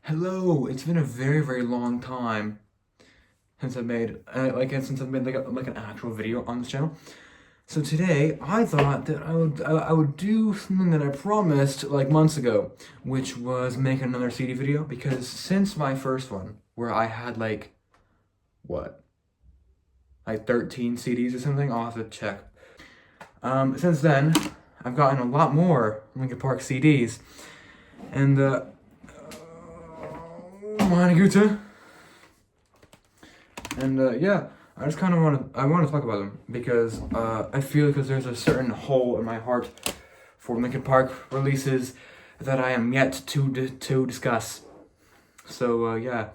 Hello, it's been a very, very long time since I've made like an actual video on this channel. So today I thought that I would do something that I promised like months ago, which was make another CD video because since my first one where I had what like 13 CDs or something, I'll have to check. Since then I've gotten a lot more Linkin Park CDs, and meine Güte. And yeah, I just kind of want to talk about them because I feel because there's a certain hole in my heart for Linkin Park releases that I am yet to discuss. So yeah,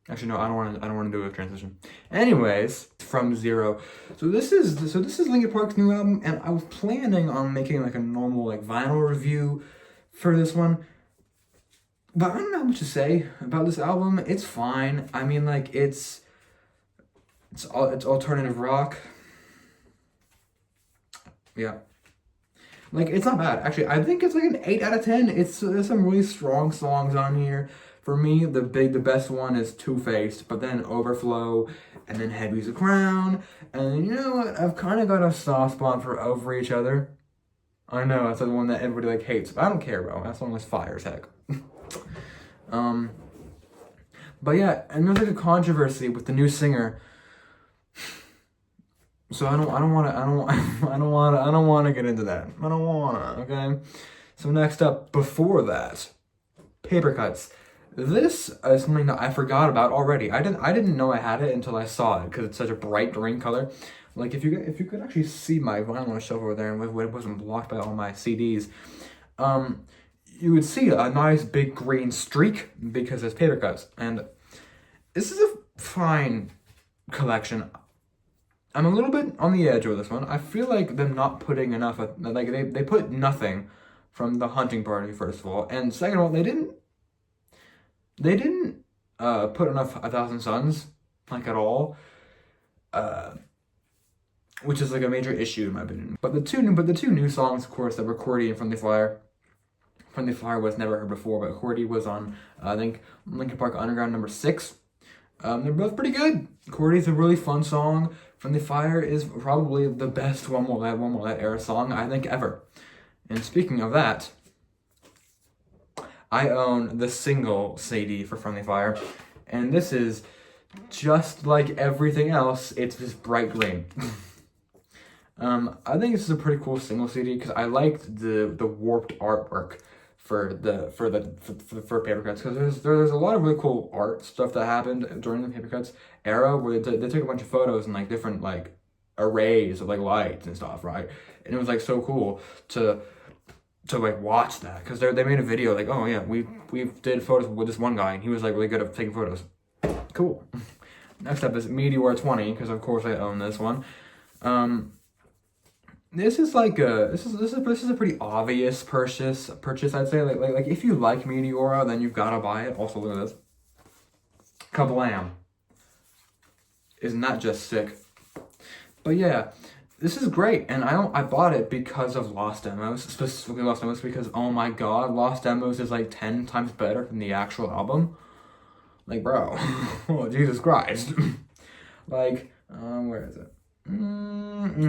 actually no, I don't want to do a transition. Anyways, from zero. So this is Linkin Park's new album, and I was planning on making like a normal like vinyl review for this one. But I don't know what to say about this album. It's fine. I mean, like it's alternative rock. Yeah, like it's not bad actually. I think it's like an 8 out of 10. There's some really strong songs on here. For me, the best one is Two Faced, but then Overflow, and then Heavy's a Crown, and you know what? I've kind of got a soft spot for Over Each Other. I know that's the one that everybody like hates, but I don't care, bro. That song was fire as heck. Um, but yeah, and there's like a controversy with the new singer. So I don't want to get into that. I don't want to. Okay. So next up, before that, paper cuts. This is something that I forgot about already. I didn't know I had it until I saw it because it's such a bright green color. Like if you could actually see my vinyl shelf over there and it wasn't blocked by all my CDs, you would see a nice big green streak because it's paper cuts. And this is a fine collection. I'm a little bit on the edge with this one. I feel like them not putting enough, like they put nothing from the Hunting Party, first of all. And second of all, they didn't put enough A Thousand Suns, like at all. Which is like a major issue in my opinion. But the two new songs, of course, that were Cordy and Friendly Fire. Friendly Fire was never heard before, but Cordy was on, I think, Linkin Park Underground number 6. They're both pretty good. Cordy's a really fun song. Friendly Fire is probably the best One More Let era song, I think, ever. And speaking of that, I own the single CD for Friendly Fire, and this is just like everything else, it's just bright green. I think this is a pretty cool single CD because I liked the warped artwork for paper cuts, because there's a lot of really cool art stuff that happened during the paper cuts era where they took a bunch of photos and like different like arrays of like lights and stuff, right? And it was like so cool to like watch that because they made a video like, oh yeah, we did photos with this one guy and he was like really good at taking photos. Cool. Next up is Meteor 20 because of course I own this one. This is like this is a pretty obvious purchase I'd say. Like if you like Meteora, then you've gotta buy it. Also look at this. Kablam. Isn't that just sick? But yeah, this is great, and I bought it because of Lost Demos, specifically Lost Demos, because oh my god, Lost Demos is like 10 times better than the actual album. Like bro, oh Jesus Christ. Like, where is it?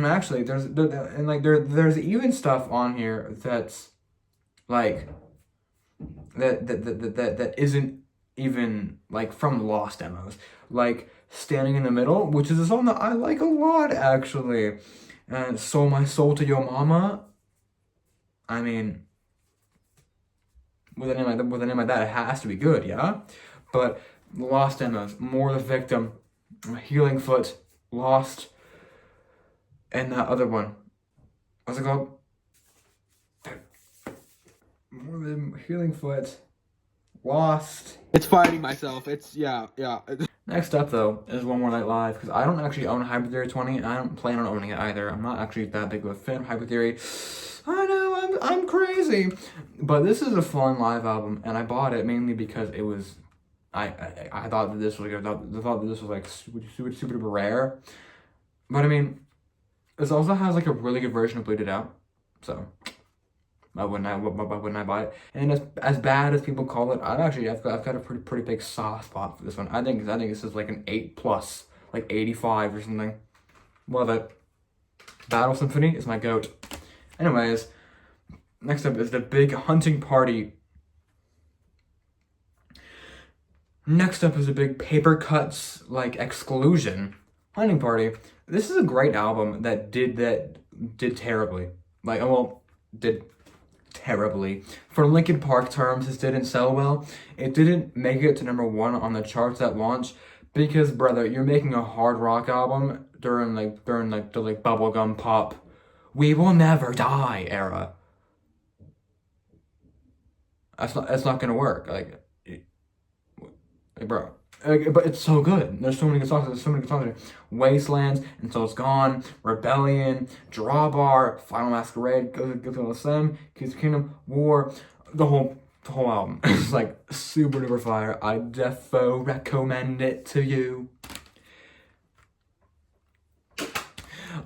Actually, there's even stuff on here that's like that isn't even like from Lost Demos. Like Standing in the Middle, which is a song that I like a lot actually. And Sold My Soul to Your Mama. I mean, with a name like that, it has to be good, yeah. But Lost Demos, More the Victim, Healing Foot, Lost. And that other one, what's it called? More than Healing Foot, Lost. It's fighting myself. It's yeah. Next up though is One More Night Live because I don't actually own Hybrid Theory 20 and I don't plan on owning it either. I'm not actually that big of a fan of Hybrid Theory. I know I'm crazy, but this is a fun live album and I bought it mainly because it was I thought that this was like super rare, but I mean. This also has like a really good version of Bleed It Out, so Why wouldn't I buy it? And as bad as people call it, I've got a pretty big soft spot for this one. I think this is like an 8 plus, like 85 or something. Love it. Battle Symphony is my goat. Anyways, next up is the Big Hunting Party. Next up is a big Paper Cuts like Exclusion Hunting Party. This is a great album that did terribly. Did terribly. For Linkin Park terms, this didn't sell well. It didn't make it to #1 on the charts at launch because, brother, you're making a hard rock album during the bubblegum pop "We Will Never Die" era. That's not gonna work. Bro. But it's so good. There's so many good songs. There. Wastelands, Until It's Gone, Rebellion, Drawbar, Final Masquerade, Goes on the Sim, Keys of Kingdom, War, the whole album. It's like super duper fire. I defo recommend it to you.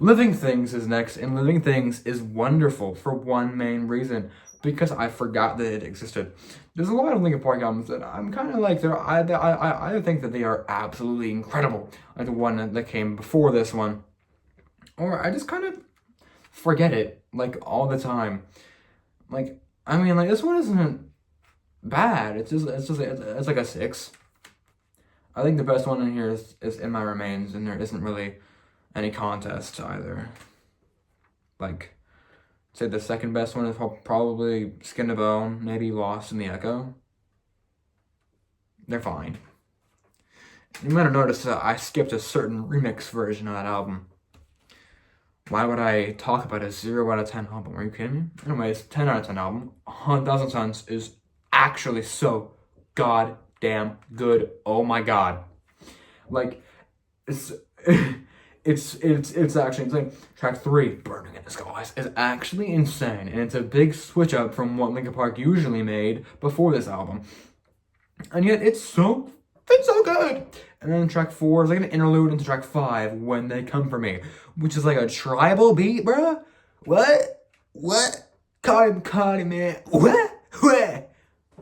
Living Things is next, and Living Things is wonderful for one main reason. Because I forgot that it existed. There's a lot of Linkin Park albums that I'm kind of like, I think that they are absolutely incredible. Like the one that came before this one. Or I just kind of forget it, like, all the time. Like, I mean, like, this one isn't bad. It's like a 6. I think the best one in here is In My Remains, and there isn't really any contest either. Like, say the second best one is probably Skin to Bone, maybe Lost in the Echo. They're fine. You might have noticed that I skipped a certain remix version of that album. Why would I talk about a 0 out of 10 album? Are you kidding me? Anyways, 10 out of 10 album. 1,000 Suns is actually so goddamn good. Oh my god. Like, it's actually insane. Track 3, Burning in the Skies, is actually insane, and it's a big switch up from what Linkin Park usually made before this album. And yet it's so good. And then track 4 is like an interlude into track 5, When They Come For Me, which is like a tribal beat, bruh. What? Caught him, man. What?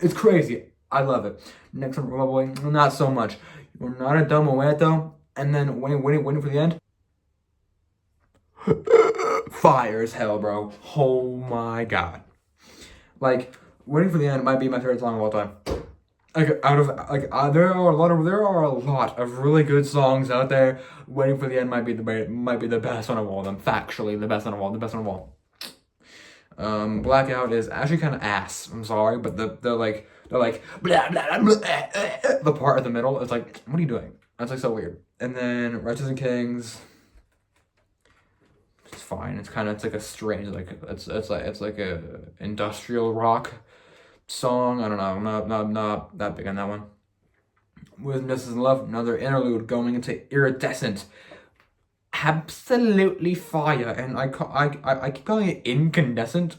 It's crazy. I love it. Next one, probably not so much. You're Not a Dumb Muerto, and then waiting for the end. Fire as hell, bro. Oh my god. Like, Waiting for the End might be my favorite song of all time. There are a lot of really good songs out there. Waiting for the End might be the best one of all of them. Factually, the best one of all. Blackout is actually kind of ass. I'm sorry, but they're like blah, blah, blah, blah, the part in the middle is like, what are you doing? That's like so weird. And then Righteous and Kings, it's fine. It's like a strange, like it's like a industrial rock song. I don't know. I'm not that big on that one. With Mrs. Love, another interlude going into Iridescent. Absolutely fire, and I keep calling it incandescent.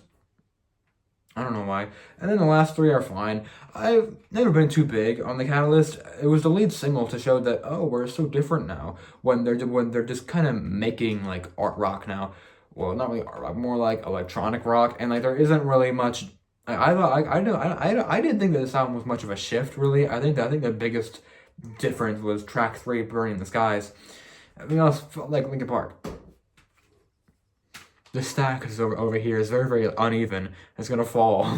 I don't know why. And then the last 3 are fine. I've never been too big on the Catalyst. It was the lead single to show that, oh, we're so different now. When they're just kind of making like art rock now. Well, not really art rock, more like electronic rock, and like there isn't really much. I didn't think that this album was much of a shift, really. I think the biggest difference was track 3, Burning in the Skies. Everything else felt like Linkin Park. The stack is over here is very, very uneven. It's gonna fall.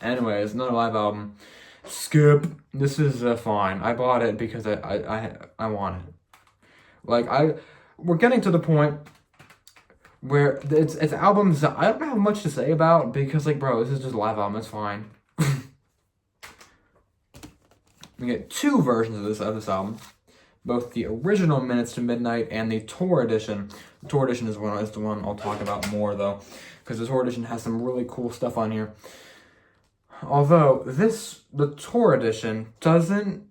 Anyways, another live album. Skip. This is fine. I bought it because I want it. Like we're getting to the point where it's albums that I don't have much to say about because like, bro, this is just a live album. It's fine. We get 2 versions of this album. Both the original Minutes to Midnight and the tour edition. The tour edition is the one I'll talk about more, though, because the tour edition has some really cool stuff on here. Although, the tour edition doesn't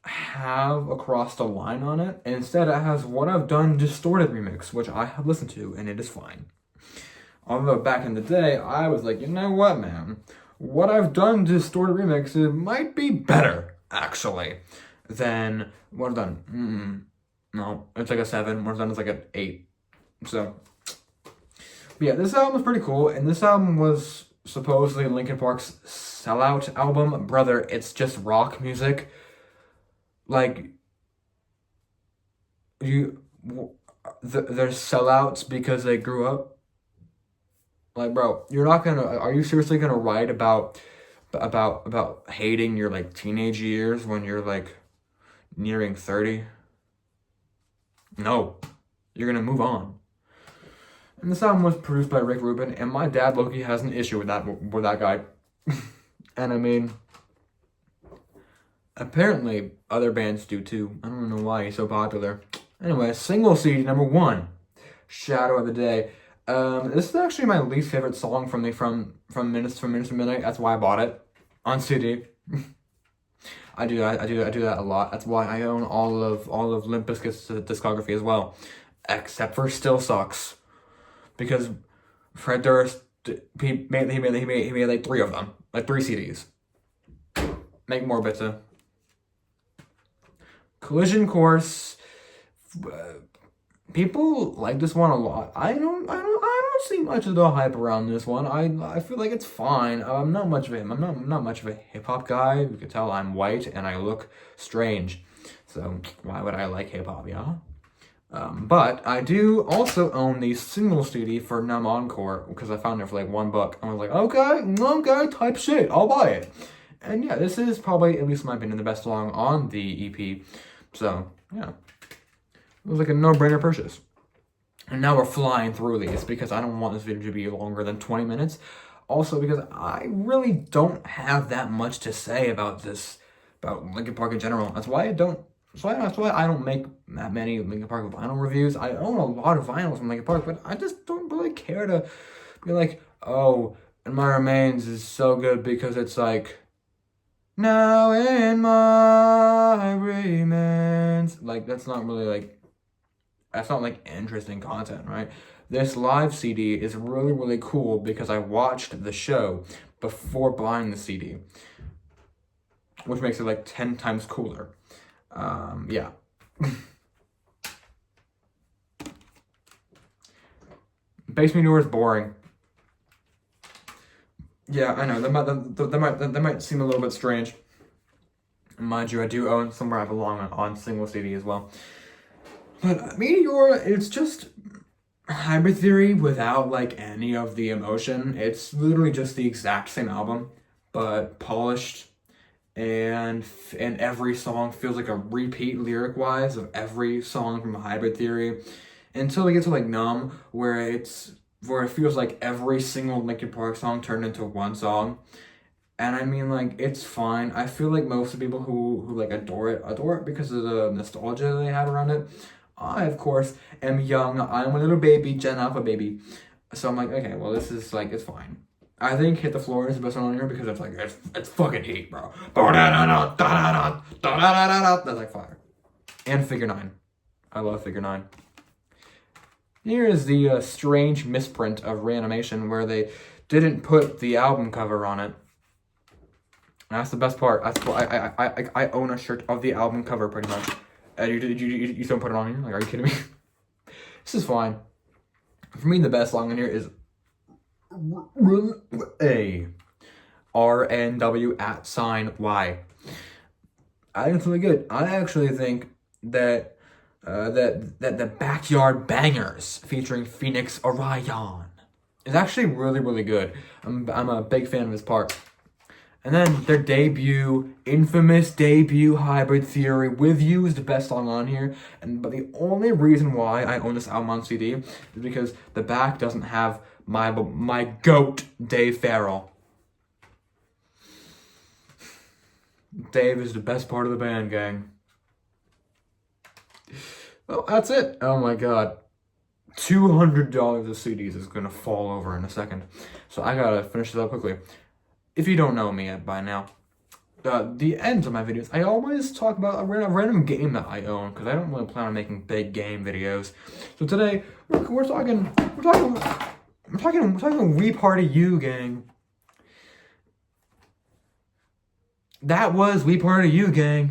have Across the Line on it. Instead, it has What I've Done Distorted remix, which I have listened to, and it is fine. Although, back in the day, I was like, you know what, man? What I've Done Distorted remix, it might be better, actually, than What I've Done. No, it's like a 7. What I've Done is like an 8. So, but yeah, this album was pretty cool, and this album was supposedly Linkin Park's Sellout album. Brother, it's just rock music. Like, they're sellouts because they grew up. Like, bro, you're not gonna. Are you seriously gonna write about hating your like teenage years when you're like nearing 30? No, you're gonna move on. And this album was produced by Rick Rubin, and my dad Loki has an issue with that guy. And I mean, apparently other bands do too. I don't know why he's so popular. Anyway, single CD number 1, Shadow of the Day. This is actually my least favorite song from Minutes to Midnight. That's why I bought it on CD. I do that a lot. That's why I own all of Limp Bizkit's discography as well, except for Still Sucks, because Fred Durst he made like 3 of them, like 3 CDs. Make more bitte. Collision Course. People like this one a lot. I don't see much of the hype around this one. I feel like it's fine. I'm not much of a hip hop guy. You can tell I'm white and I look strange. So why would I like hip hop, yeah? But I do also own the single CD for Numb Encore because I found it for like $1. I was like, okay, type shit, I'll buy it. And yeah, this is probably, at least in my opinion, the best song on the EP. So yeah, it was like a no-brainer purchase. And now we're flying through these because I don't want this video to be longer than 20 minutes. Also because I really don't have that much to say about Linkin Park in general. That's why I don't make that many Linkin Park vinyl reviews. I own a lot of vinyls from Linkin Park, but I just don't really care to be like, oh, And My Remains is so good because it's like, now in my remains. Like, that's not like interesting content, right? This live CD is really, really cool because I watched the show before buying the CD, which makes it like 10 times cooler. Yeah. Base Manure is boring. Yeah, I know, that might seem a little bit strange. Mind you, I do own Somewhere I Belong on single CD as well. But Meteor, it's just Hybrid Theory without like any of the emotion. It's literally just the exact same album, but polished, and every song feels like a repeat lyric-wise of every song from Hybrid Theory, until we get to like Numb, where it feels like every single Linkin Park song turned into one song. And I mean, like, it's fine. I feel like most of the people who like adore it because of the nostalgia they have around it. I, of course, am young. I'm a little baby, Gen Alpha baby. So I'm like, okay, well, this is like, it's fine. I think Hit the Floor is the best one on here because it's like, it's fucking heat, bro. That's like fire. And Figure 9. I love Figure 9. Here is the strange misprint of Reanimation where they didn't put the album cover on it. And that's the best part. That's why I own a shirt of the album cover pretty much. You don't put it on here? Like, are you kidding me? This is fine. For me, the best song in here is RNW@Y. I think it's really good. I actually think that the Backyard Bangers featuring Phoenix Orion is actually really, really good. I'm a big fan of his part. And then their infamous debut, Hybrid Theory, With You is the best song on here. But the only reason why I own this album on CD is because the back doesn't have my goat, Dave Farrell. Dave is the best part of the band, gang. Well, that's it. Oh my god. $200 of CDs is gonna fall over in a second. So I gotta finish this up quickly. If you don't know me by now, the ends of my videos, I always talk about a random game that I own because I don't really plan on making big game videos. So today we're talking We Party You, gang. That was We Party You, gang.